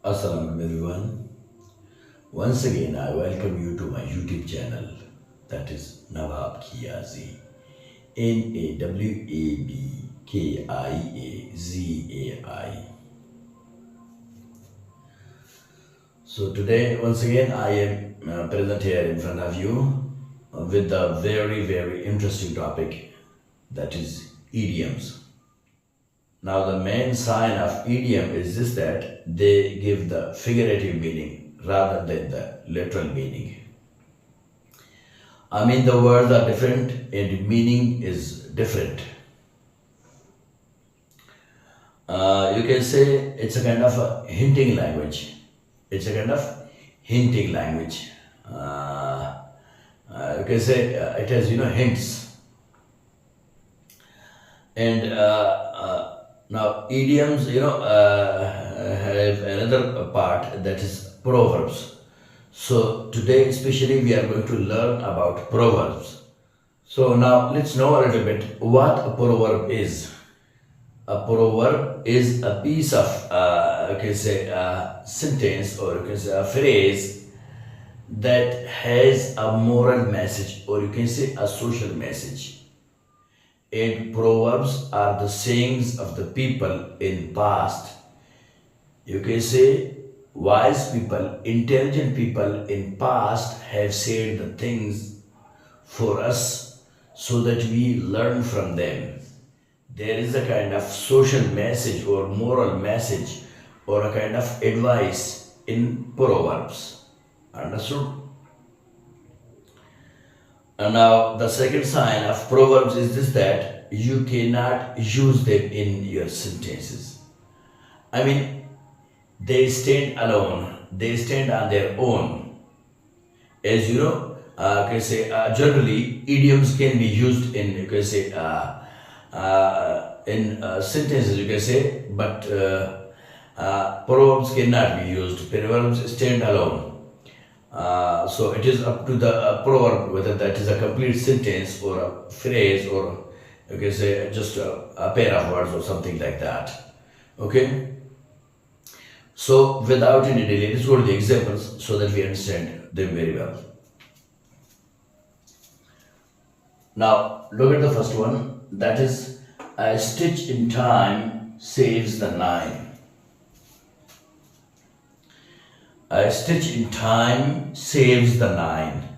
Assalamu alaikum everyone. Once again, I welcome you to my YouTube channel, that is Nawab Kiazai. Nawabkiazai. So today, once again, I am present here in front of you with a very, very interesting topic, that is idioms. Now, the main sign of idiom is this, that they give the figurative meaning rather than the literal meaning. I mean, the words are different and meaning is different. You can say it's a kind of a hinting language. It's a kind of hinting language. You can say it has, hints. And now idioms, have another part, that is proverbs. So today, especially, we are going to learn about proverbs. So now let's know a little bit what a proverb is. A proverb is a piece of, you can say, a sentence, or you can say a phrase that has a moral message, or you can say a social message. And proverbs are the sayings of the people in past. You can say wise people, intelligent people in past have said the things for us so that we learn from them. There is a kind of social message or moral message or a kind of advice in proverbs. Understood? And now the second sign of proverbs is this, that you cannot use them in your sentences. I mean, they stand alone. They stand on their own. As you know, can say generally idioms can be used in, you can say, in sentences, you can say, but proverbs cannot be used. Proverbs stand alone. So it is up to the proverb whether that is a complete sentence or a phrase, or you can say just a pair of words or something like that. Okay. So without any delay, let's go to the examples so that we understand them very well. Now look at the first one, that is, a stitch in time saves the nine. A stitch in time saves the nine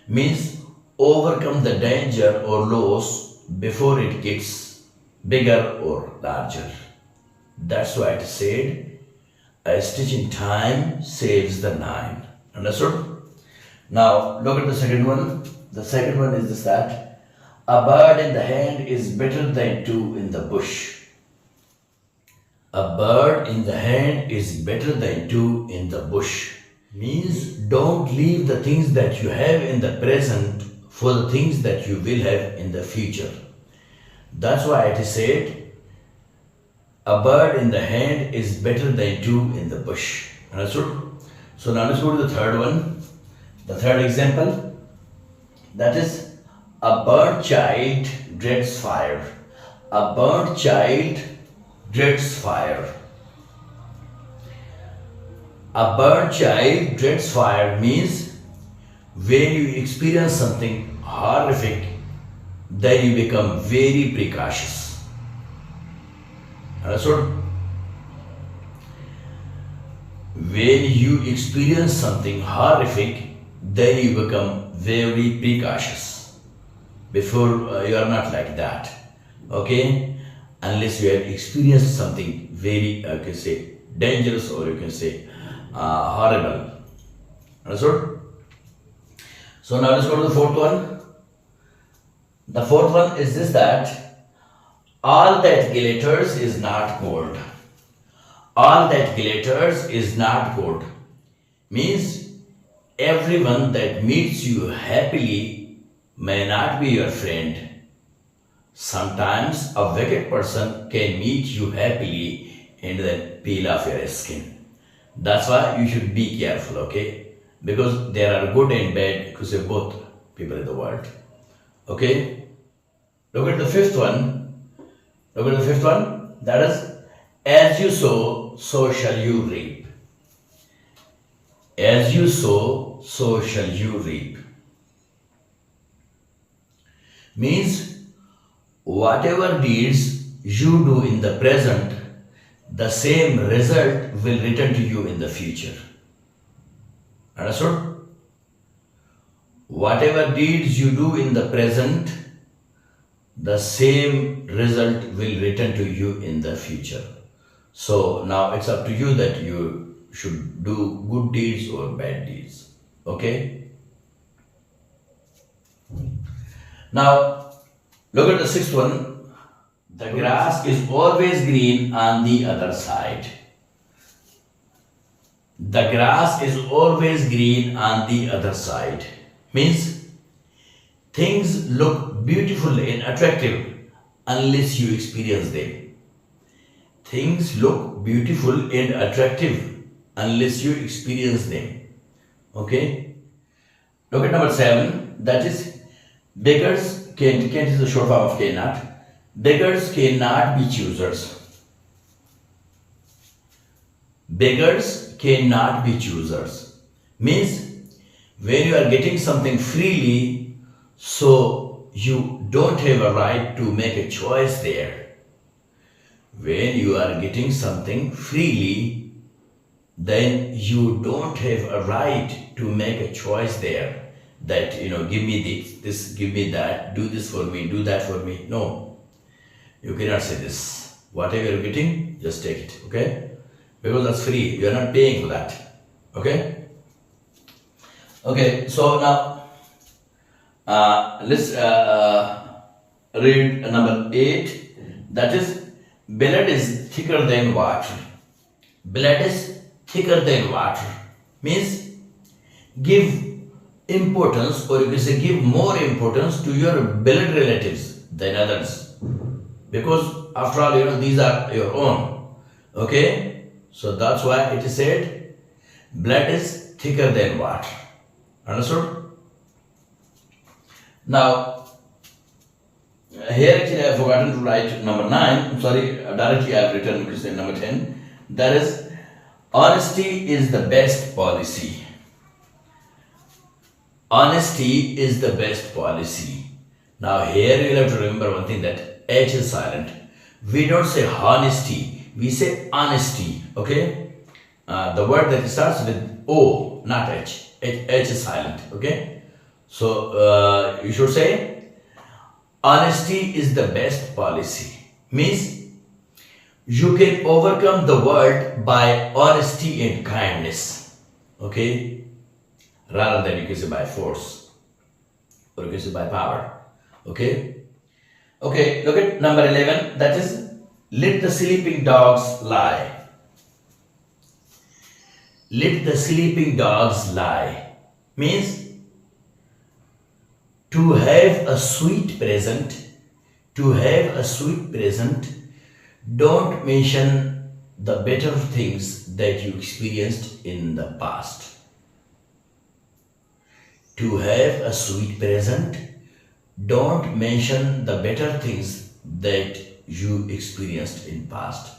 means overcome the danger or loss before it gets bigger or larger. That's why it said a stitch in time saves the nine. Understood? Now look at the second one. The second one is this, that a bird in the hand is better than two in the bush. A bird in the hand is better than two in the bush means don't leave the things that you have in the present for the things that you will have in the future. That's why it is said a bird in the hand is better than two in the bush. Understood? So now let's go to the third one. The third example, that is, a burnt child dreads fire. A burnt child dreads fire. A burnt child dreads fire means when you experience something horrific, then you become very precautious. Understood? When you experience something horrific, then you become very precautious. Before, you are not like that. Okay? Unless you have experienced something very, you can say, dangerous, or you can say horrible. Understood? So now let's go to the fourth one. The fourth one is this, that all that glitters is not gold. All that glitters is not gold means everyone that meets you happily may not be your friend. Sometimes a wicked person can meet you happily and then peel off your skin. That's why you should be careful, okay? Because there are good and bad, because of both people in the world. Okay? Look at the fifth one. Look at the fifth one. That is, as you sow, so shall you reap. As you sow, so shall you reap. Means whatever deeds you do in the present, the same result will return to you in the future. Understood? Whatever deeds you do in the present, the same result will return to you in the future. So now it's up to you that you should do good deeds or bad deeds. Okay? Now look at the sixth one. The grass is always green on the other side. The grass is always green on the other side. Means things look beautiful and attractive unless you experience them. Things look beautiful and attractive unless you experience them. Okay? Look at number 7. That is, beggars can't is the short form of cannot. Beggars cannot be choosers. Beggars cannot be choosers. Means when you are getting something freely, so you don't have a right to make a choice there. When you are getting something freely, then you don't have a right to make a choice there that, give me this, give me that, do this for me, do that for me. No. You cannot say this. Whatever you're getting, just take it, okay? Because that's free. You are not paying for that, okay? Okay, so now let's read number 8. That is, blood is thicker than water. Blood is thicker than water. Means give importance, or you can say give more importance to your blood relatives than others. Because after all, these are your own. Okay? So that's why it is said, blood is thicker than water. Understood? Now, here actually I have forgotten to write number 9. Sorry, directly I have written number 10. That is, honesty is the best policy. Honesty is the best policy. Now here you will have to remember one thing, that H is silent. We don't say honesty, we say honesty. Okay? The word that starts with O, not H. H is silent. Okay? So you should say honesty is the best policy. Means you can overcome the world by honesty and kindness. Okay? Rather than you can say by force, or you can say by power. Okay? Okay, look at number 11. That is, let the sleeping dogs lie. Let the sleeping dogs lie. Means to have a sweet present, don't mention the better things that you experienced in the past. To have a sweet present, don't mention the better things that you experienced in past.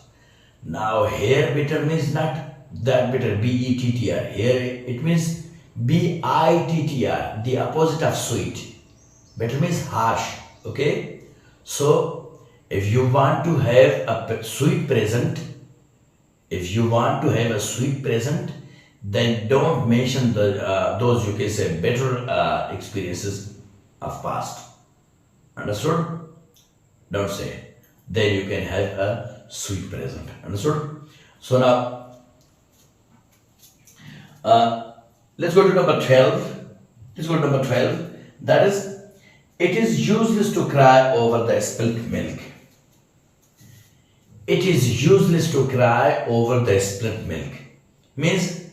Now here bitter means not that bitter, B-E-T-T-R. Here it means B-I-T-T-R, the opposite of sweet. Bitter means harsh. Okay? So if you want to have a sweet present, then don't mention those you can say better experiences of past. Understood? Don't say. Then you can have a sweet present. Understood? So now let's go to number 12. That is, it is useless to cry over the spilt milk. It is useless to cry over the spilt milk. Means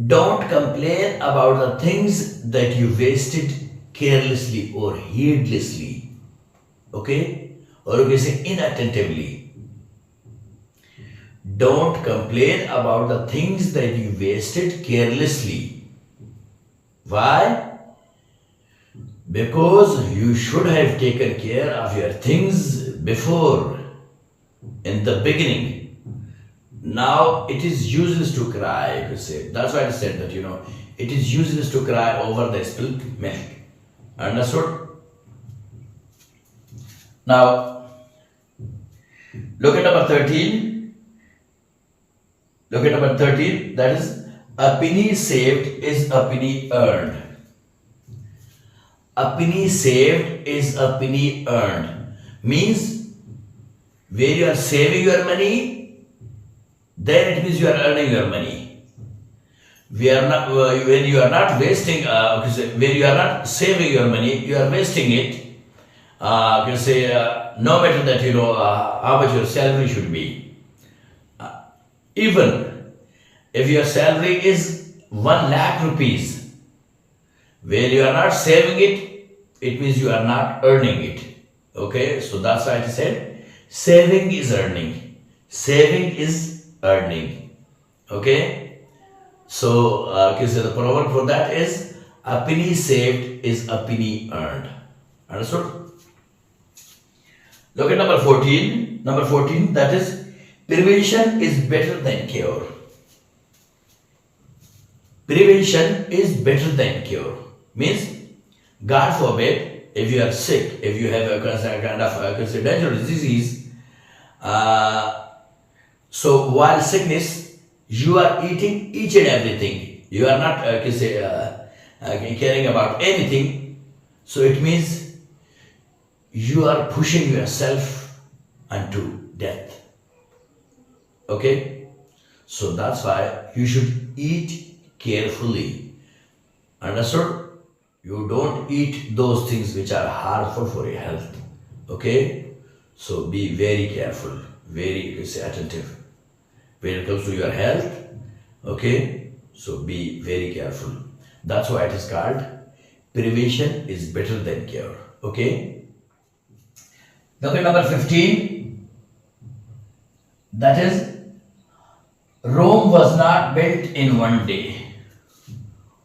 don't complain about the things that you wasted carelessly or heedlessly. Okay? Or you can say inattentively. Don't complain about the things that you wasted carelessly. Why? Because you should have taken care of your things before, in the beginning. Now it is useless to cry, you could say. That's why I said that, it is useless to cry over the spilt milk. Understood? Now, look at number 13. Look at number 13. That is, a penny saved is a penny earned. A penny saved is a penny earned. Means, where you are saving your money, then it means you are earning your money. We are not, when you are not wasting, when you are not saving your money, you are wasting it. You can say, no matter that, how much your salary should be. Even if your salary is 1 lakh rupees, where you are not saving it, it means you are not earning it. Okay, so that's why I said, saving is earning. Saving is earning. Okay, so the proverb for that is, a penny saved is a penny earned. Understood? Look at number 14. Number 14, that is, prevention is better than cure. Prevention is better than cure. Means, God forbid, if you are sick, if you have a kind of dangerous disease, so while sickness, you are eating each and everything. You are not caring about anything. So it means you are pushing yourself unto death. Okay? So that's why you should eat carefully. Understood? You don't eat those things which are harmful for your health. Okay? So be very careful, very attentive when it comes to your health. Okay? So be very careful. That's why it is called, prevention is better than cure. Okay? Look at number 15. That is, Rome was not built in one day.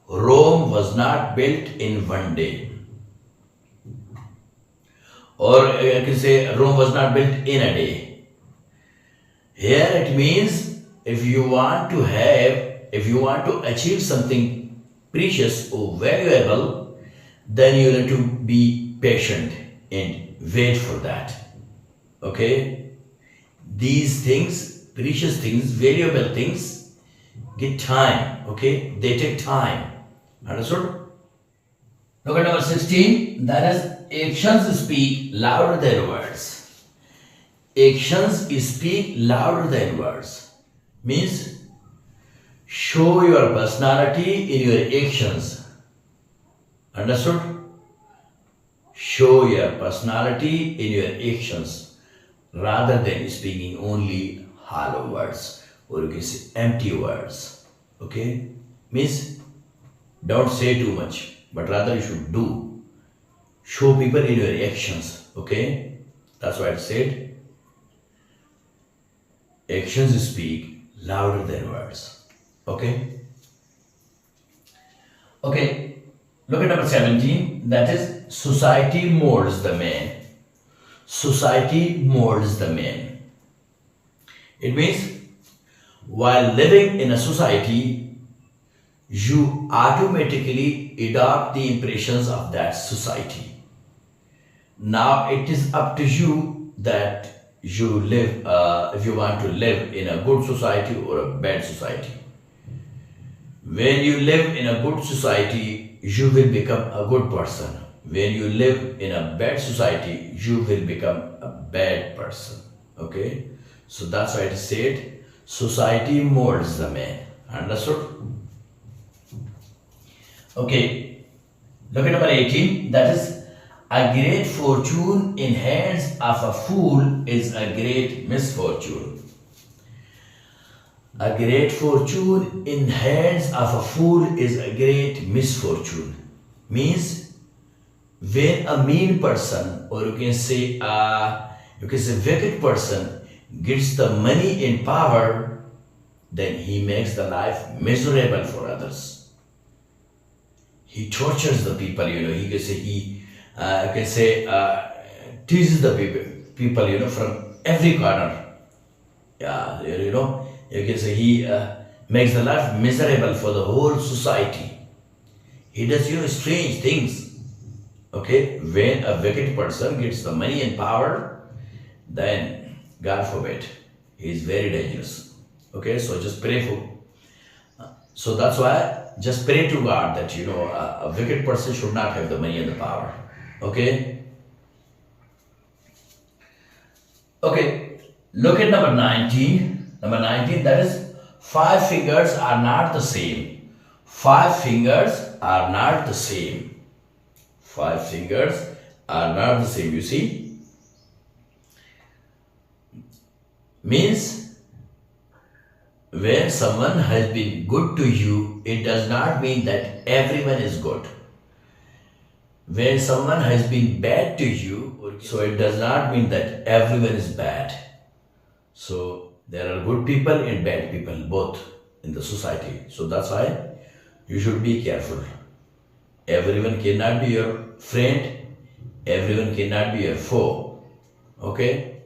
Rome was not built in one day. Or I can say, Rome was not built in a day. Here it means, if you want to achieve something precious or valuable, then you have to be patient and wait for that. Okay? These things, precious things, valuable things, get time. Okay? They take time. Understood? Look at number 16. That is, actions speak louder than words. Actions speak louder than words. Means, show your personality in your actions. Understood? Show your personality in your actions rather than speaking only hollow words, or you can say empty words. Okay? Means, don't say too much, but rather you should do. Show people in your actions. Okay? That's why I said, actions speak louder than words. Okay? Okay. Look at number 17. That is, society molds the man. Society molds the man. It means, while living in a society, you automatically adopt the impressions of that society. Now it is up to you that you live, if you want to live in a good society or a bad society. When you live in a good society, you will become a good person. When you live in a bad society, you will become a bad person. Okay? So that's why it is said, society molds the man. Understood? Okay. Look at number 18. That is, a great fortune in hands of a fool is a great misfortune. A great fortune in hands of a fool is a great misfortune. Means, when a mean person, or you can say wicked person, gets the money and power, then he makes the life miserable for others. He tortures the people. He can say teases the people. From every corner. Yeah, You can say he makes the life miserable for the whole society. He does, strange things. Okay, when a wicked person gets the money and power, then God forbid, he is very dangerous. Okay, so just pray for. So that's why just pray to God that a wicked person should not have the money and the power. Okay. Okay. Look at number 19. Number 19, that is, five fingers are not the same. Five fingers are not the same. Five fingers are not the same. You see? Means when someone has been good to you, it does not mean that everyone is good. When someone has been bad to you, so it does not mean that everyone is bad. So there are good people and bad people both in the society. So that's why you should be careful. Everyone cannot be your friend, everyone cannot be your foe. Okay?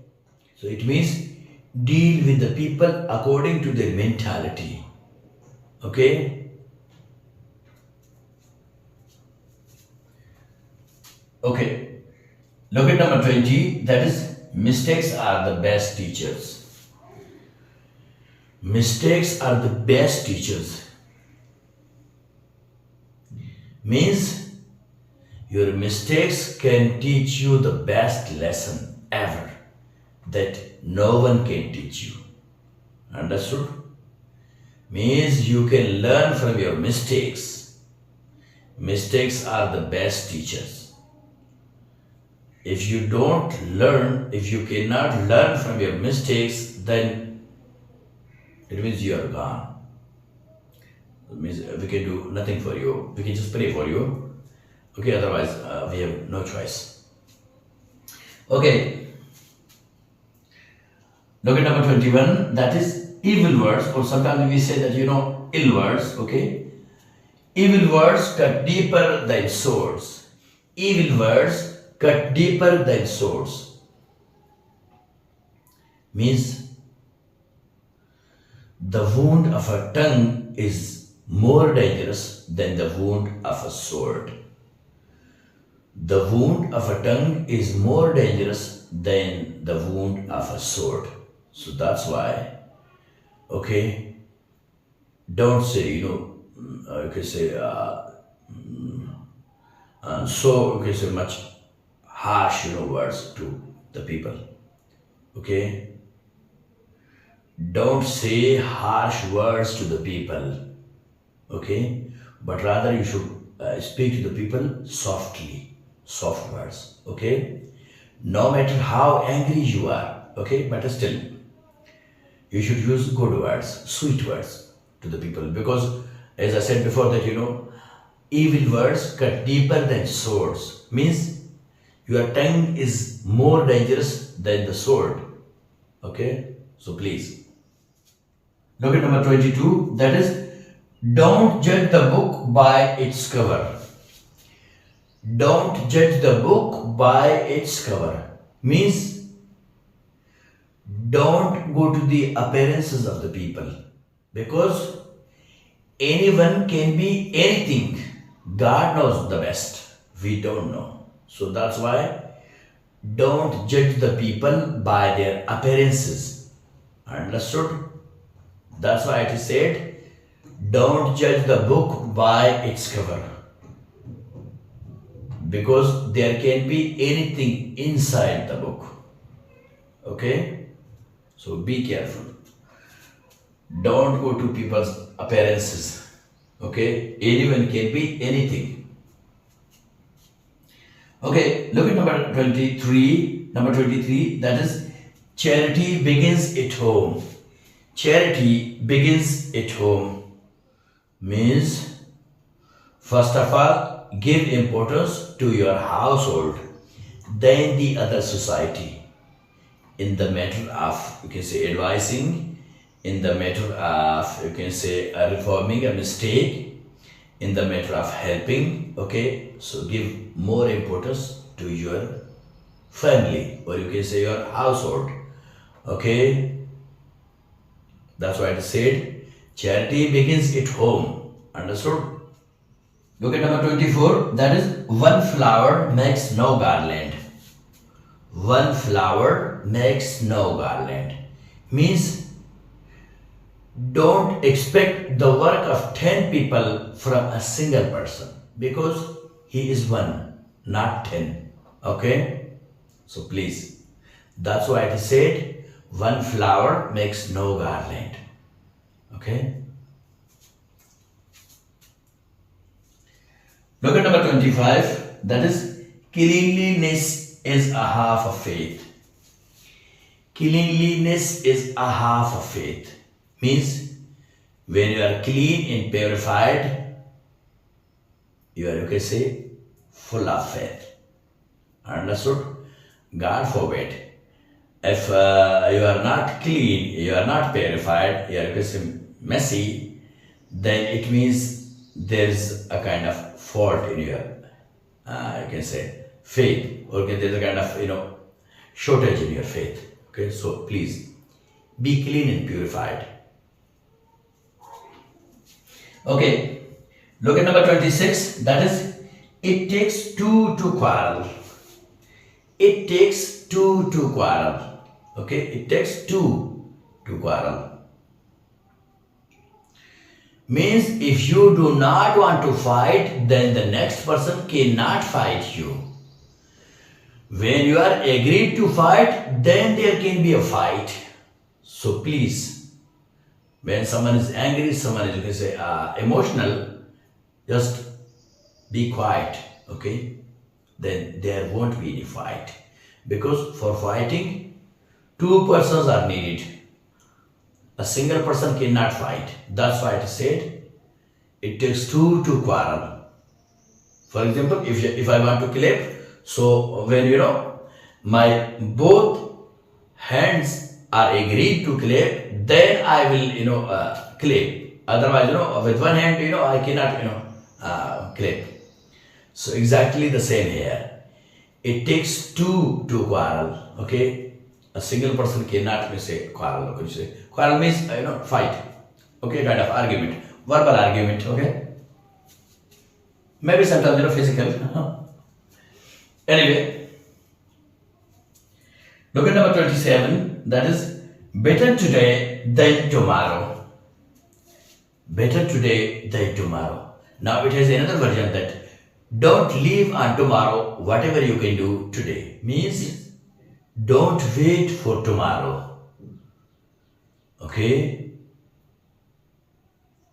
So it means deal with the people according to their mentality. Okay? Okay. Look at number 20. That is, mistakes are the best teachers. Mistakes are the best teachers. Means your mistakes can teach you the best lesson ever that no one can teach you. Understood? Means you can learn from your mistakes. Mistakes are the best teachers. If you don't learn, if you cannot learn from your mistakes, then it means you are gone. It means we can do nothing for you. We can just pray for you. Okay, otherwise we have no choice. Okay. Look at number 21. That is evil words, or sometimes we say that, ill words. Okay. Evil words cut deeper than swords. Evil words cut deeper than swords. Means the wound of a tongue is more dangerous than the wound of a sword. The wound of a tongue is more dangerous than the wound of a sword. So that's why, okay, don't say, you can say, so, you can say much harsh, words to the people. Okay? Don't say harsh words to the people. Okay? But rather you should speak to the people softly. Soft words. Okay? No matter how angry you are. Okay? But still, you should use good words, sweet words to the people. Because, as I said before, that, evil words cut deeper than swords. Means your tongue is more dangerous than the sword. Okay? So please. Look at number 22. That is, don't judge the book by its cover. Don't judge the book by its cover. Means don't go to the appearances of the people. Because anyone can be anything. God knows the best. We don't know. So that's why don't judge the people by their appearances. Understood? That's why it is said, don't judge the book by its cover. Because there can be anything inside the book. Okay? So be careful. Don't go to people's appearances. Okay? Anyone can be anything. Okay, look at number 23. Number 23, that is, charity begins at home. Charity begins at home. Means, first of all, give importance to your household, then the other society. In the matter of, you can say, advising, in the matter of, you can say, reforming a mistake, in the matter of helping. Okay, so give more importance to your family, or you can say your household. Okay, That's why it said charity begins at home. Understood? Look at number 24. That is, one flower makes no garland. One flower makes no garland. Means don't expect the work of 10 people from a single person because he is one, not 10. Okay? So please, that's why it is said one flower makes no garland. Okay? Look at number 25. That is, cleanliness is a half of faith. Cleanliness is a half of faith. Means when you are clean and purified, you are, you can say, full of faith. Understood? God forbid. If you are not clean, you are not purified, you are, you can say, messy, then it means there is a kind of fault in your, you can say, faith, or there is a kind of, shortage in your faith. Okay, so please be clean and purified. Okay, look at number 26. That is, it takes two to quarrel. It takes two to quarrel. Okay, it takes two to quarrel. Means if you do not want to fight, then the next person cannot fight you. When you are agreed to fight, then there can be a fight. So please, when someone is angry, someone is, you can say, emotional, just be quiet, okay? Then there won't be any fight. Because for fighting, two persons are needed. A single person cannot fight. That's why it said, it takes two to quarrel. For example, if I want to clap, so when my both hands are agreed to clap, then I will clap. Otherwise, with one hand, I cannot clap. So exactly the same here. It takes two to quarrel. Okay, a single person cannot say quarrel. Okay, quarrel means fight. Okay, kind of argument, verbal argument. Okay, maybe sometimes physical. Anyway, look at number 27. That is, better today than tomorrow. Better today than tomorrow. Now it has another version that don't leave on tomorrow whatever you can do today. Means don't wait for tomorrow. Okay?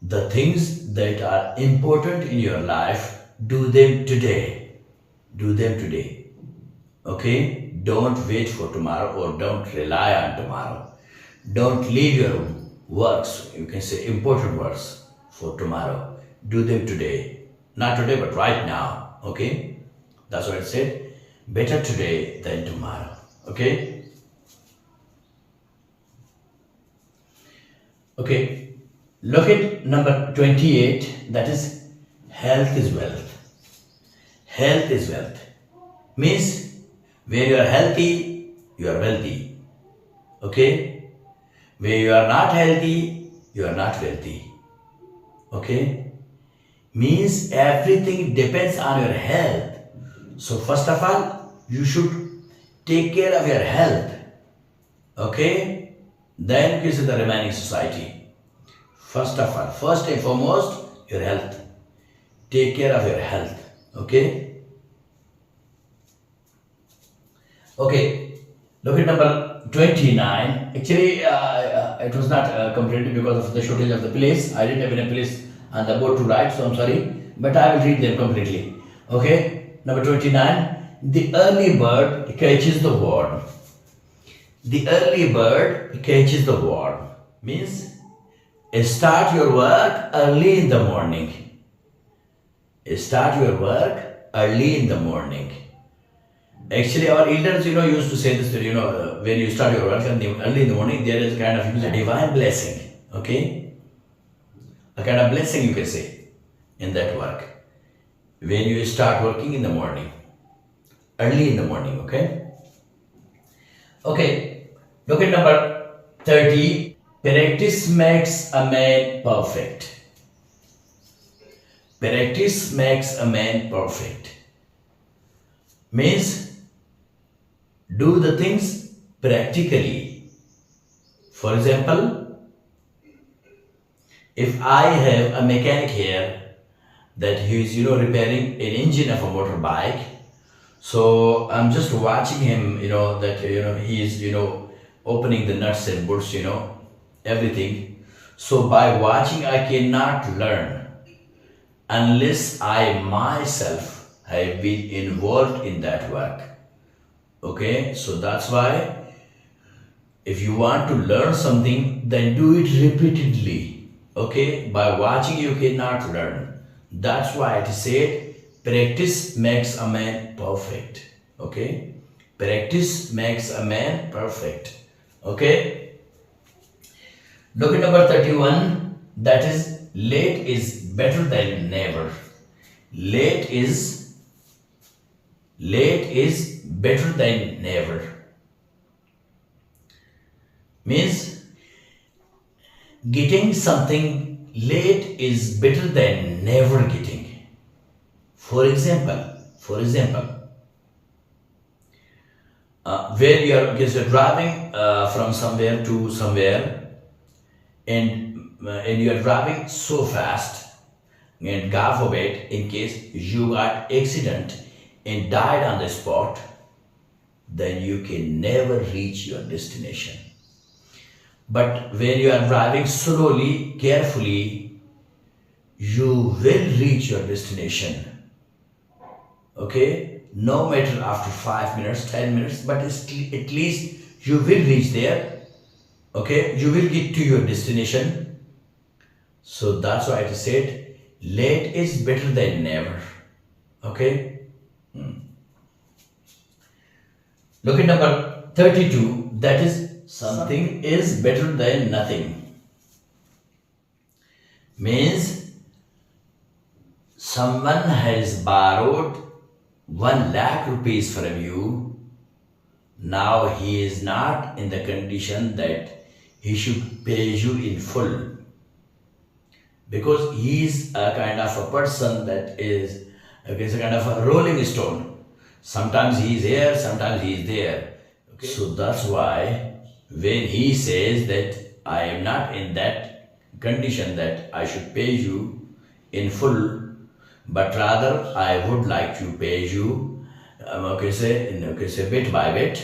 The things that are important in your life, do them today. Do them today. Okay? Don't wait for tomorrow, or don't rely on tomorrow. Don't leave your works, you can say important works, for tomorrow. Do them today. Not today, but right now. Okay? That's what it said. Better today than tomorrow. Okay? Okay. Look at number 28. That is, health is wealth. Health is wealth. Means when you are healthy, you are wealthy. Okay? When you are not healthy, you are not wealthy. Okay? Means everything depends on your health. So first of all, you should take care of your health. Okay? Then you see the remaining society. First of all, first and foremost, your health. Take care of your health. Okay? Okay. Look at number 29. Actually, it was not completed because of the shortage of the place. I didn't have any place on the board to write, so I'm sorry. But I will read them completely. Okay? Number 29. The early bird catches the worm. The early bird catches the worm. Means start your work early in the morning. Start your work early in the morning. Actually, our elders, used to say this, when you start your work early in the morning, there is kind of a divine blessing. Okay? A kind of blessing, you can say, in that work. When you start working in the morning. Early in the morning, okay? Okay. Look at number 30. Practice makes a man perfect. Practice makes a man perfect. Means do the things practically. For example, if I have a mechanic here that he is repairing an engine of a motorbike, so I'm just watching him, that he is opening the nuts and bolts, everything. So by watching I cannot learn unless I myself have been involved in that work. Okay, so that's why if you want to learn something, then do it repeatedly. Okay, by watching you cannot learn. That's why it is said practice makes a man perfect. Okay, practice makes a man perfect. Okay, look at number 31, that is late is better than never. Late is better than never. Means getting something late is better than never getting. For example, where you are because you're driving from somewhere to somewhere, and you are driving so fast, and God forbid, in case you got accident and died on the spot, then you can never reach your destination. But when you are driving slowly, carefully, you will reach your destination. Okay? No matter after 5 minutes, 10 minutes, but at least you will reach there. Okay? You will get to your destination. So that's why it is said, late is better than never. Okay? Look at number 32, that is something is better than nothing. Means someone has borrowed 1 lakh rupees from you. Now he is not in the condition that he should pay you in full, because he is a kind of a person that is a kind of a rolling stone. Sometimes he is here, sometimes he is there. Okay? So that's why when he says that I am not in that condition that I should pay you in full, but rather I would like to pay you, say bit by bit.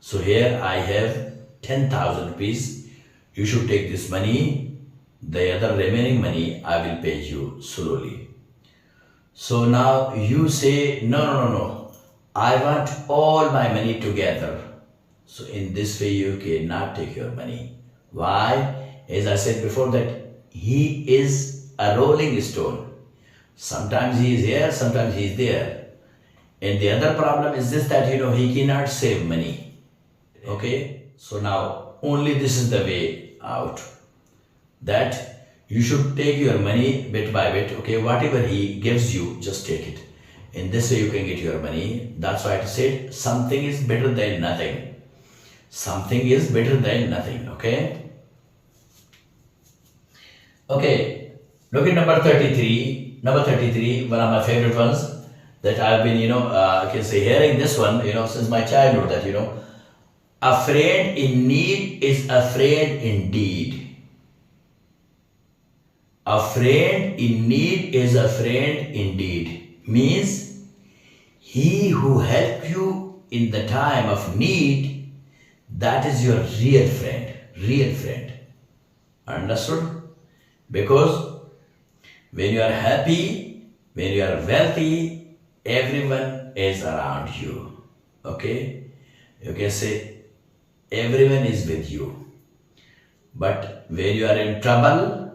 So here I have 10,000 rupees. You should take this money. The other remaining money I will pay you slowly. So now you say, no. I want all my money together. So in this way you cannot take your money. Why? As I said before, that he is a rolling stone. Sometimes he is here, sometimes he is there. And the other problem is this, that he cannot save money. Okay? So now only this is the way out. That you should take your money bit by bit. Okay, whatever he gives you, just take it. In this way you can get your money. That's why I said something is better than nothing. Something is better than nothing. Okay? Okay. Look at number 33. Number 33, one of my favorite ones that I've been, I can say hearing this one, since my childhood, that, a friend in need is a friend indeed. A friend in need is a friend indeed. Means he who helped you in the time of need, that is your real friend. Real friend. Understood? Because when you are happy, when you are wealthy, everyone is around you. Okay? You can say everyone is with you. But when you are in trouble,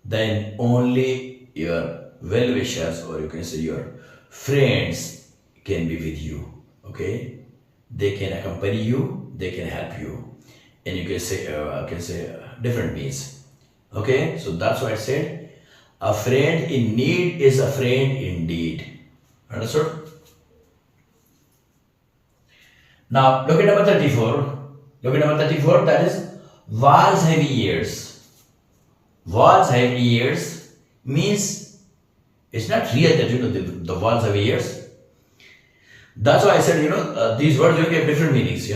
then only your well-wishers, or you can say your friends, can be with you. Okay? They can accompany you, they can help you. And you can say, different means. Okay? So that's why I said, a friend in need is a friend indeed. Understood? Now, look at number 34. Look at number 34, that is, Walls have ears. Walls have ears means it's not real that the walls have ears. That's why I said these words will give different meanings.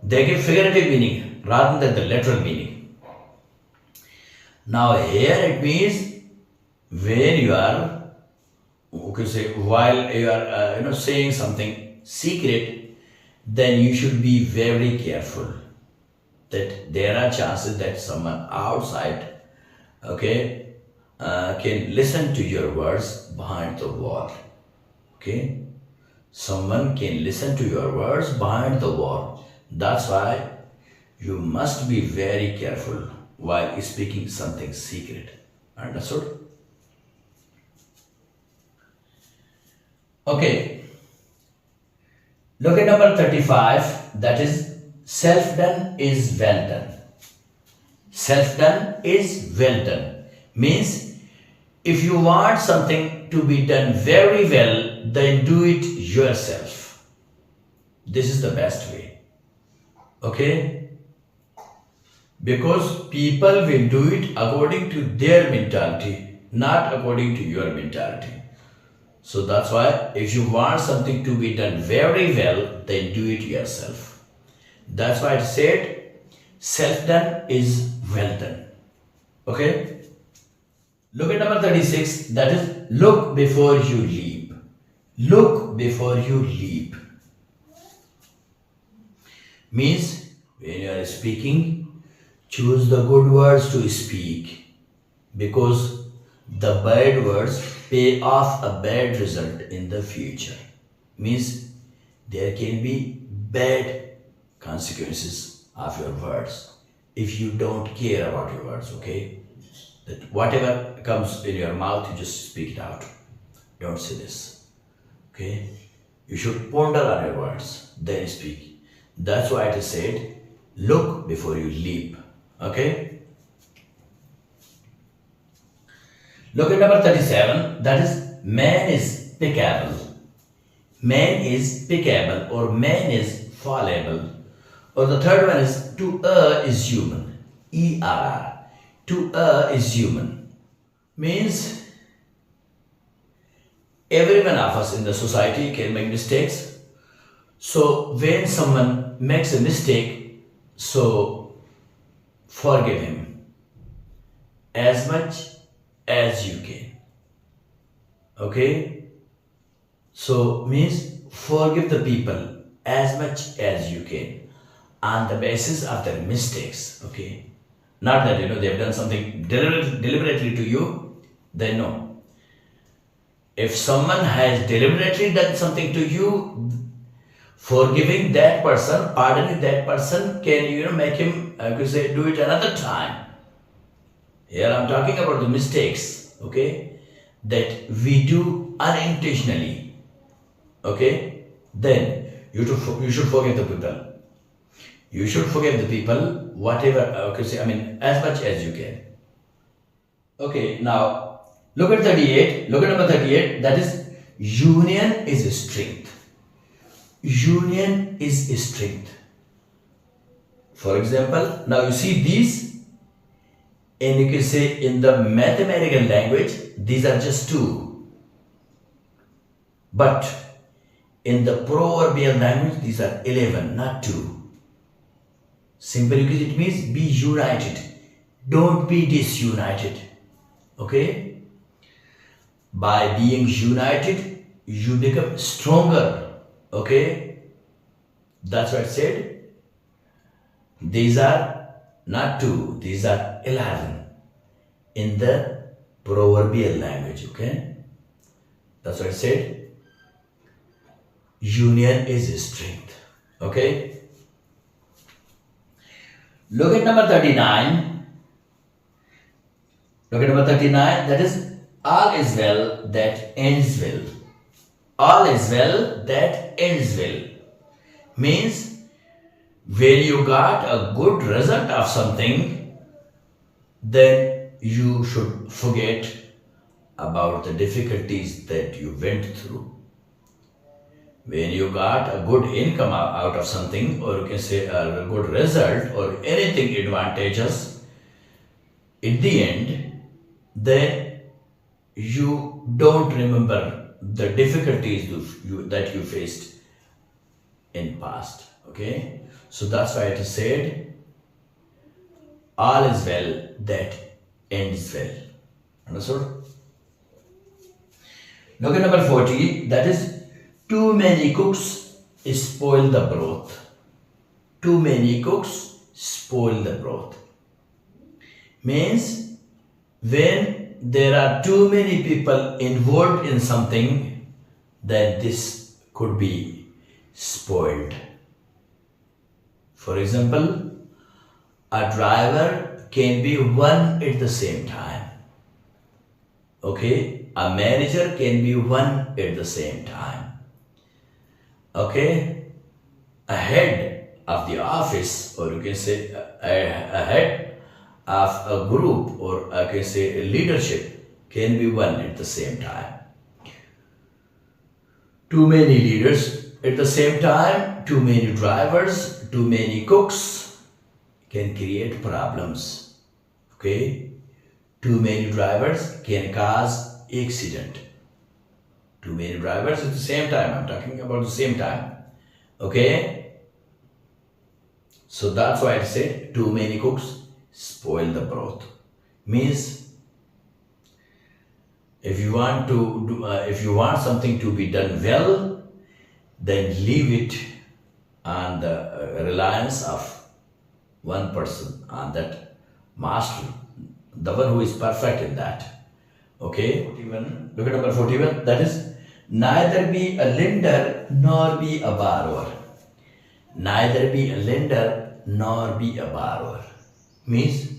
They give figurative meaning rather than the literal meaning. Now here it means when you are while you are saying something secret, then you should be very careful that there are chances that someone outside can listen to your words behind the wall. Okay, someone can listen to your words behind the wall. That's why you must be very careful while speaking something secret. Understood? Okay, look at number 35, that is self done is well done. Self done is well done means if you want something to be done very well, then do it yourself. This is the best way. Okay? Because people will do it according to their mentality, not according to your mentality. So that's why if you want something to be done very well, then do it yourself. That's why I said self done is well done. Okay? Look at number 36, that is look before you leap. Look before you leap. Means when you are speaking, choose the good words to speak, because the bad words pay off a bad result in the future. Means there can be bad consequences of your words if you don't care about your words. Okay, that whatever comes in your mouth, you just speak it out. Don't say this. Okay, you should ponder on your words, then speak. That's why it is said, look before you leap. Okay. Look at number 37, that is man is pickable. Man is pickable, or man is fallible. Or the third one is to err is human. E-R-R. To err is human. Means every one of us in the society can make mistakes. So when someone makes a mistake, so forgive him as much as you can. Okay, so means forgive the people as much as you can on the basis of their mistakes. Okay, not that they have done something deliberately to you, then no. If someone has deliberately done something to you, forgiving that person, pardoning that person can make him do it another time. Here I'm talking about the mistakes, okay, that we do unintentionally. Okay, then you should forgive the people. You should forgive the people whatever, as much as you can. Okay, now look at 38. Look at number 38. That is union is strength. Union is strength. For example, now you see these. And you can say in the mathematical language, these are just two. But in the proverbial language, these are 11, not 2. Simply because it means be united. Don't be disunited. Okay? By being united, you become stronger. Okay? That's what I said. These are not 2, these are 11 in the proverbial language. Okay, that's what I said. Union is strength. Okay, look at number 39. Look at number 39, that is all is well that ends well. All is well that ends well means when you got a good result of something, then you should forget about the difficulties that you went through. when you got a good income out of something, or you can say a good result or anything advantageous, in the end, then you don't remember the difficulties that you faced in past. Okay, so that's why it is said, all is well that ends well. Understood? Look at number 40, that is, too many cooks spoil the broth. Too many cooks spoil the broth. Means when there are too many people involved in something, then this could be spoiled. For example, a driver can be one at the same time. Okay, a manager can be one at the same time. Okay, a head of the office, or you can say a head of a group, or I can say a leadership, can be one at the same time. Too many leaders at the same time, too many drivers, too many cooks can create problems. Okay, too many drivers can cause accident. Too many drivers at the same time, I'm talking about the same time. Okay, so that's why I say too many cooks spoil the broth. Means if you want to do, if you want something to be done well, then leave it on the reliance of one person, on that master, the one who is perfect in that. Okay, 41. Look at number 41. That is, neither be a lender nor be a borrower. Neither be a lender nor be a borrower. Means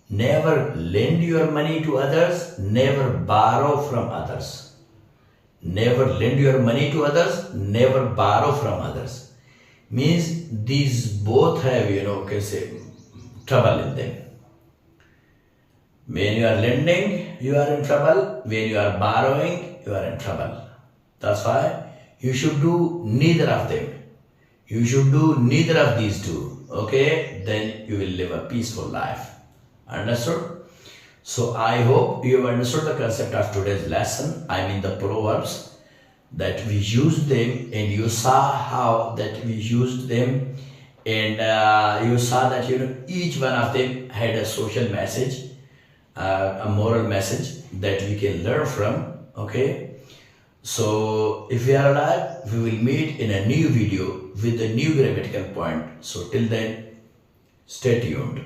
never lend your money to others, never borrow from others. Never lend your money to others, never borrow from others. Means these both have, can say, trouble in them. When you are lending, you are in trouble. When you are borrowing, you are in trouble. That's why you should do neither of them. You should do neither of these two. Okay, then you will live a peaceful life. Understood? So I hope you have understood the concept of today's lesson. I mean the proverbs, that we used them, and you saw how that we used them, and you saw that each one of them had a social message, a moral message that we can learn from. Okay, so if we are alive, we will meet in a new video with a new grammatical point. So till then, stay tuned.